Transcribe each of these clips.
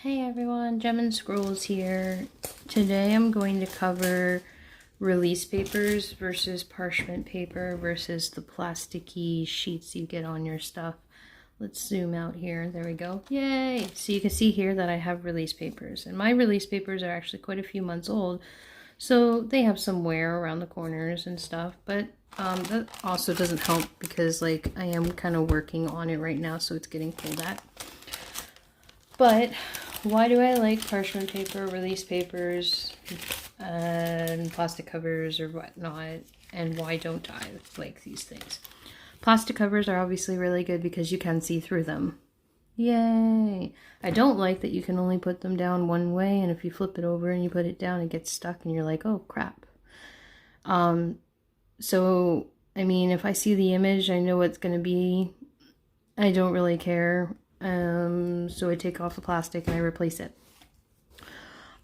Hey everyone, Gem and Scrolls here. Today I'm going to cover release papers versus parchment paper versus the plasticky sheets you get on your stuff. Let's zoom out here. There we go. Yay! So you can see here that I have release papers. And my release papers are actually quite a few months old. So they have some wear around the corners and stuff. But that also doesn't help because like I am kind of working on it right now, so it's getting pulled at. But why do I like parchment paper, release papers, and plastic covers or whatnot, and why don't I like these things? Plastic covers are obviously really good because you can see through them. Yay! I don't like that you can only put them down one way, and if you flip it over and you put it down, it gets stuck and you're like, oh crap. So, I mean, if I see the image, I know what's going to be. I don't really care. So I take off the plastic and I replace it.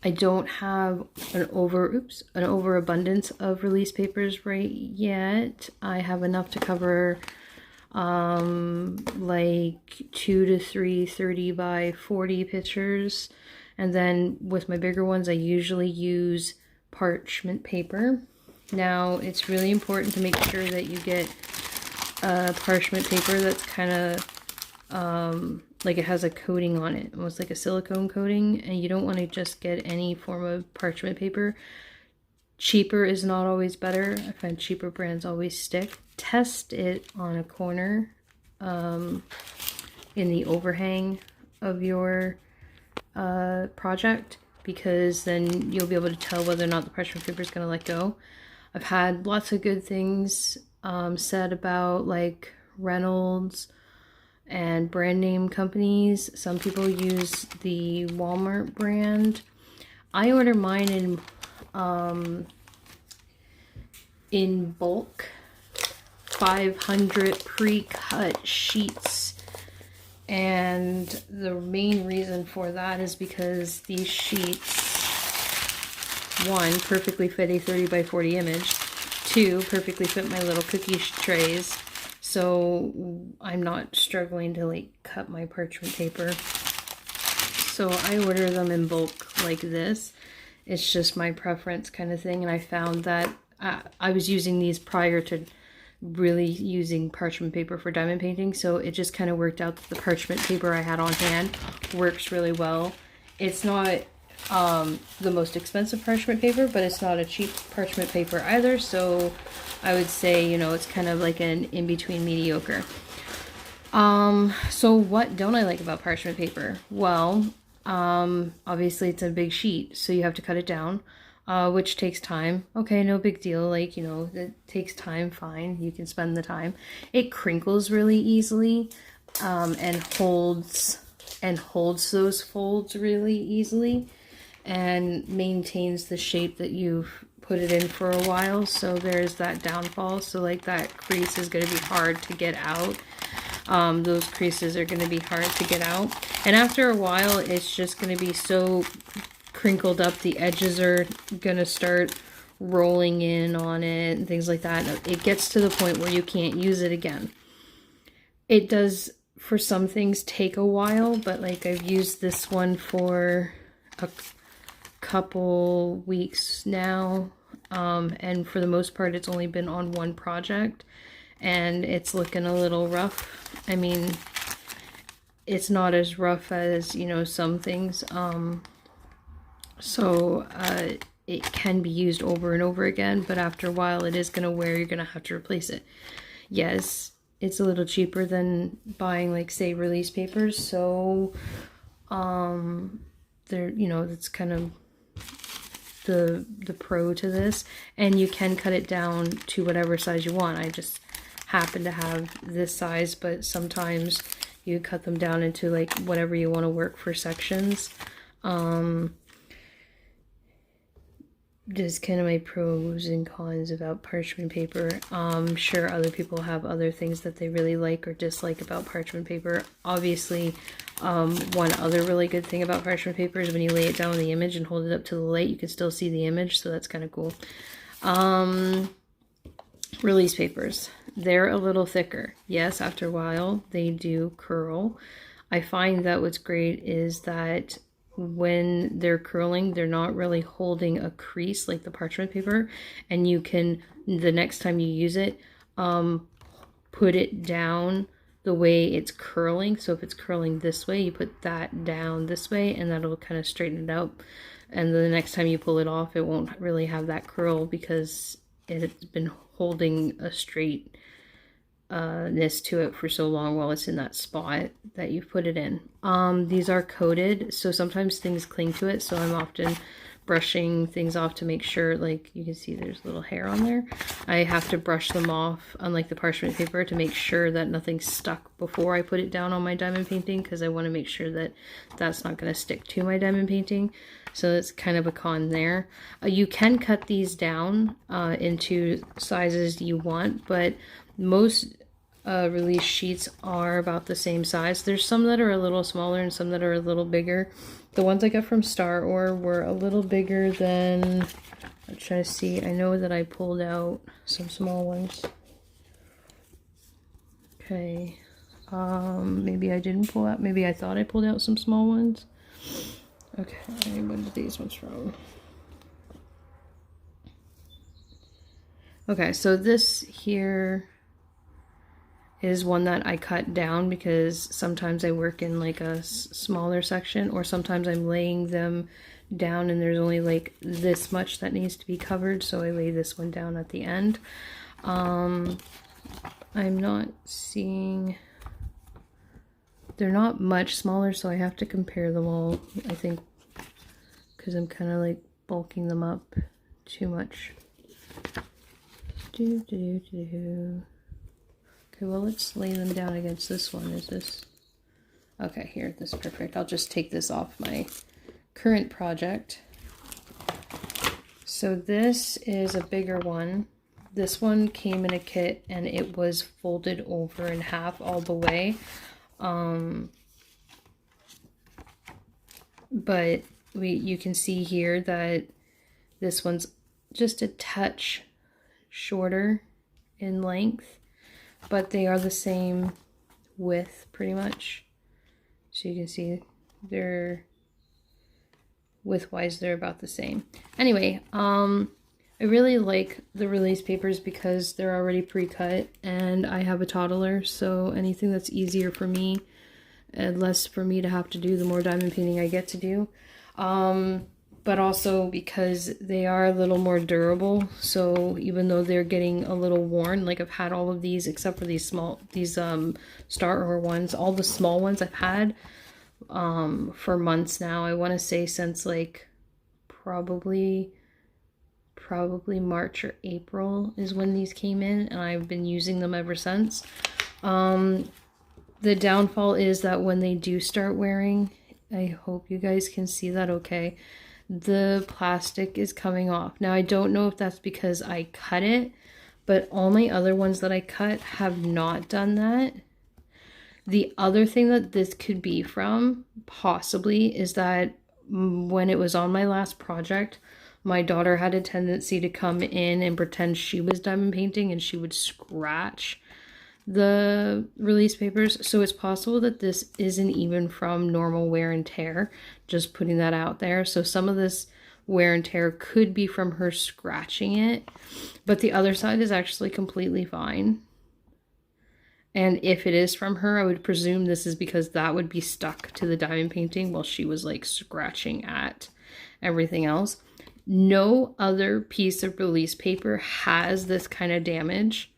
I don't have an overabundance of release papers right yet. I have enough to cover like 2 to 3 30 by 40 pictures. And then with my bigger ones, I usually use parchment paper. Now, it's really important to make sure that you get parchment paper that's kind of like it has a coating on it, almost like a silicone coating, and you don't want to just get any form of parchment paper. Cheaper is not always better. I find cheaper brands always stick. Test it on a corner in the overhang of your project, because then you'll be able to tell whether or not the parchment paper is going to let go. I've had lots of good things said about like Reynolds and brand name companies. Some people use the Walmart brand. I order mine in bulk, 500 pre-cut sheets. And the main reason for that is because these sheets, one, perfectly fit a 30 by 40 image, two, perfectly fit my little cookie trays. So I'm not struggling to like cut my parchment paper. So I order them in bulk like this. It's just my preference kind of thing. And I found that I was using these prior to really using parchment paper for diamond painting. So it just kind of worked out that the parchment paper I had on hand works really well. It's not the most expensive parchment paper, but it's not a cheap parchment paper either. So I would say, you know, it's kind of like an in-between mediocre. So what don't I like about parchment paper? Well, obviously it's a big sheet, so you have to cut it down, which takes time. Okay, no big deal. Like, you know, it takes time, fine. You can spend the time. It crinkles really easily, and holds those folds really easily, and maintains the shape that you've put it in for a while. So there's that downfall. So like that crease is going to be hard to get out. Those creases are going to be hard to get out. And after a while, it's just going to be so crinkled up. The edges are going to start rolling in on it and things like that. It gets to the point where you can't use it again. It does, for some things, take a while, but like I've used this one for a couple weeks now, and for the most part it's only been on one project and it's looking a little rough. I mean, it's not as rough as, you know, some things, so it can be used over and over again, but after a while it is going to wear. You're going to have to replace it. Yes, it's a little cheaper than buying, like, say, release papers, so there, you know, that's kind of the pro to this. And you can cut it down to whatever size you want. I just happen to have this size, but sometimes you cut them down into like whatever you want to work for sections. Just kind of my pros and cons about parchment paper. I'm sure other people have other things that they really like or dislike about parchment paper. Obviously, one other really good thing about parchment paper is when you lay it down on the image and hold it up to the light, you can still see the image, so that's kind of cool. Release papers. They're a little thicker. Yes, after a while, they do curl. I find that what's great is that when they're curling, they're not really holding a crease like the parchment paper, and you can, the next time you use it, put it down the way it's curling. So if it's curling this way, you put that down this way, and that'll kind of straighten it out. And the next time you pull it off, it won't really have that curl because it's been holding a straightness to it for so long while it's in that spot that you've put it in. These are coated, so sometimes things cling to it, so I'm often brushing things off to make sure, like you can see there's little hair on there. I have to brush them off, unlike the parchment paper, to make sure that nothing's stuck before I put it down on my diamond painting, because I want to make sure that that's not going to stick to my diamond painting. So it's kind of a con there. You can cut these down into sizes you want, but most release sheets are about the same size. There's some that are a little smaller and some that are a little bigger. The ones I got from Star Or were a little bigger than, I'm trying to see, I know that I pulled out some small ones. Okay, maybe I didn't pull out, maybe I thought I pulled out some small ones. Okay, what are these ones from? Okay, so this here is one that I cut down because sometimes I work in like a smaller section, or sometimes I'm laying them down and there's only like this much that needs to be covered, so I lay this one down at the end. I'm not seeing, they're not much smaller, so I have to compare them all, I think, because I'm kind of like bulking them up too much. Okay, well, let's lay them down against this one. Is this... Okay, here, this is perfect. I'll just take this off my current project. So this is a bigger one. This one came in a kit and it was folded over in half all the way. But you can see here that this one's just a touch shorter in length, but they are the same width pretty much. So you can see they're width-wise, they're about the same. Anyway, I really like the release papers because they're already pre-cut, and I have a toddler, so anything that's easier for me and less for me to have to do, the more diamond painting I get to do. But also because they are a little more durable, so even though they're getting a little worn, like I've had all of these except for these small, Star Or ones, all the small ones I've had for months now. I want to say since like probably March or April is when these came in, and I've been using them ever since. The downfall is that when they do start wearing, I hope you guys can see that okay, the plastic is coming off. Now I don't know if that's because I cut it, but all my other ones that I cut have not done that. The other thing that this could be from, possibly, is that when it was on my last project, my daughter had a tendency to come in and pretend she was diamond painting, and she would scratch the release papers. So it's possible that this isn't even from normal wear and tear, just putting that out there. So some of this wear and tear could be from her scratching it, but the other side is actually completely fine. And if it is from her, I would presume this is because that would be stuck to the diamond painting while she was like scratching at everything else. No other piece of release paper has this kind of damage.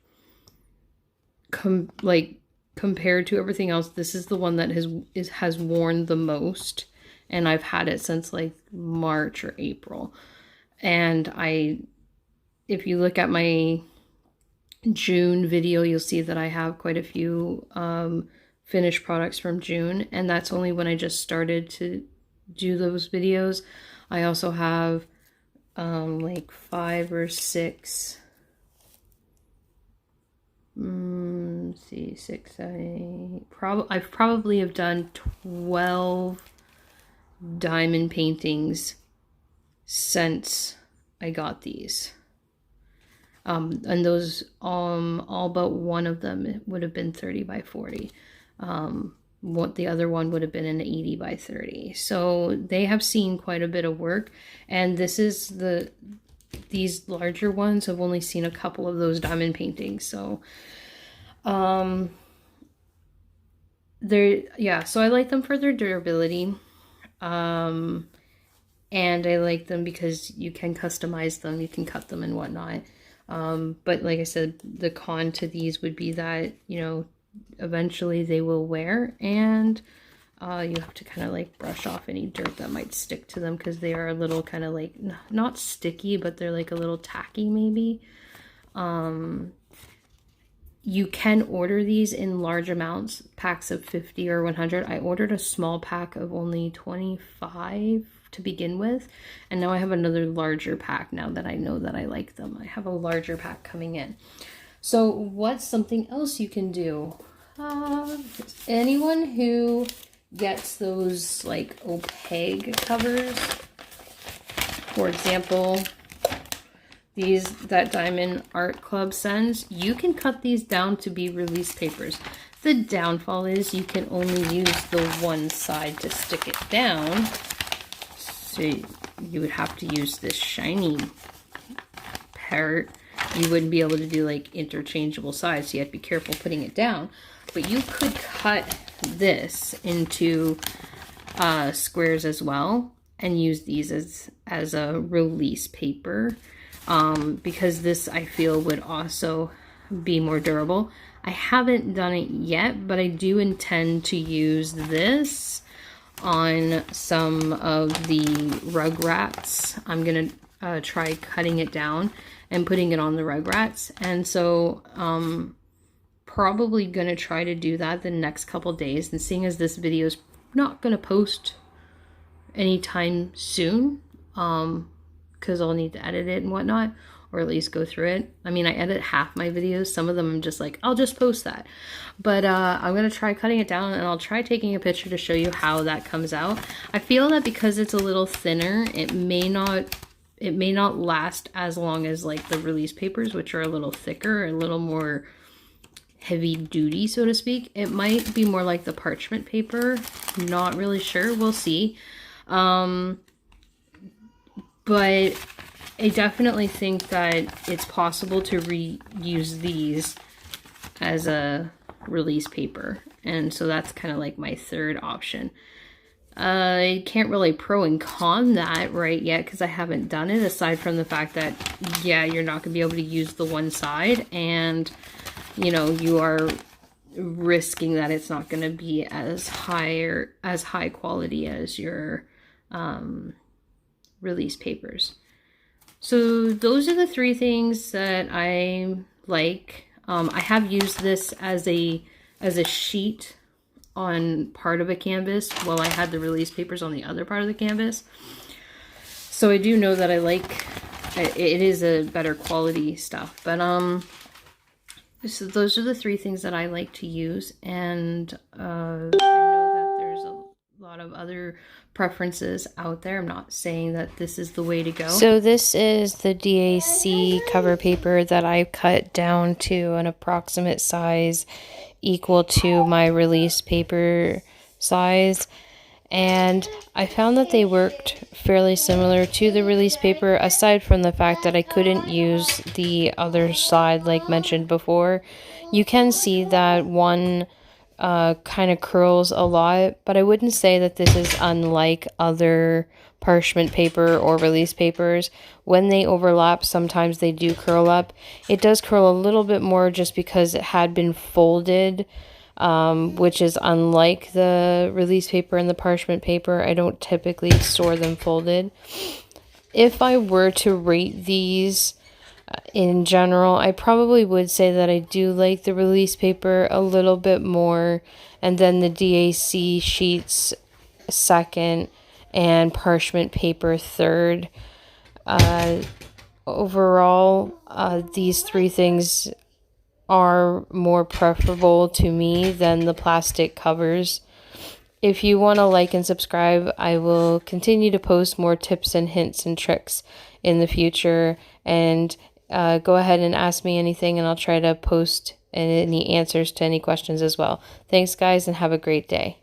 Compared to everything else, this is the one that has worn the most, and I've had it since like March or April. And if you look at my June video, you'll see that I have quite a few finished products from June, and that's only when I just started to do those videos. I also have like 5 or 6 see, 6, 7, 8, I probably have done 12 diamond paintings since I got these. And those, all but one of them would have been 30 by 40. what the other one would have been an 80 by 30. So they have seen quite a bit of work, and these larger ones have only seen a couple of those diamond paintings. So so I like them for their durability. And I like them because you can customize them, you can cut them and whatnot. But like I said, the con to these would be that, you know, eventually they will wear, and you have to kind of like brush off any dirt that might stick to them, because they are a little kind of like, not sticky, but they're like a little tacky maybe. You can order these in large amounts, packs of 50 or 100. I ordered a small pack of only 25 to begin with, and now I have another larger pack now that I know that I like them. I have a larger pack coming in. So what's something else you can do? Anyone who gets those like opaque covers, for example, that Diamond Art Club sends, you can cut these down to be release papers. The downfall is you can only use the one side to stick it down. So you would have to use this shiny part. You wouldn't be able to do like interchangeable sides, so you have to be careful putting it down. But you could cut this into squares as well and use these as a release paper. Because this, I feel, would also be more durable. I haven't done it yet, but I do intend to use this on some of the Rugrats. I'm gonna try cutting it down and putting it on the Rugrats, and so probably gonna try to do that the next couple days. And seeing as this video is not gonna post anytime soon, because I'll need to edit it and whatnot, or at least go through it. I mean, I edit half my videos. Some of them I'm just like, I'll just post that. But I'm gonna try cutting it down, and I'll try taking a picture to show you how that comes out. I feel that because it's a little thinner, it may not last as long as like the release papers, which are a little thicker, a little more heavy duty, so to speak. It might be more like the parchment paper. Not really sure. We'll see. But I definitely think that it's possible to reuse these as a release paper. And so that's kind of like my third option. I can't really pro and con that right yet because I haven't done it, aside from the fact that, yeah, you're not going to be able to use the one side, and, you know, you are risking that it's not going to be as high quality as your release papers. So those are the three things that I like. I have used this as a sheet on part of a canvas while I had the release papers on the other part of the canvas. So I do know that I like it is a better quality stuff. But so those are the three things that I like to use, and I know that there's a lot of other preferences out there. I'm not saying that this is the way to go. So this is the DAC cover paper that I cut down to an approximate size equal to my release paper size, and I found that they worked fairly similar to the release paper, aside from the fact that I couldn't use the other side like mentioned before. You can see that one kind of curls a lot, but I wouldn't say that this is unlike other parchment paper or release papers. When they overlap, sometimes they do curl up. It does curl a little bit more just because it had been folded, which is unlike the release paper and the parchment paper. I don't typically store them folded. If I were to rate these in general, I probably would say that I do like the release paper a little bit more, and then the DAC sheets second, and parchment paper third. Overall, these three things are more preferable to me than the plastic covers. If you want to like and subscribe, I will continue to post more tips and hints and tricks in the future, and go ahead and ask me anything, and I'll try to post and any answers to any questions as well. Thanks, guys, and have a great day.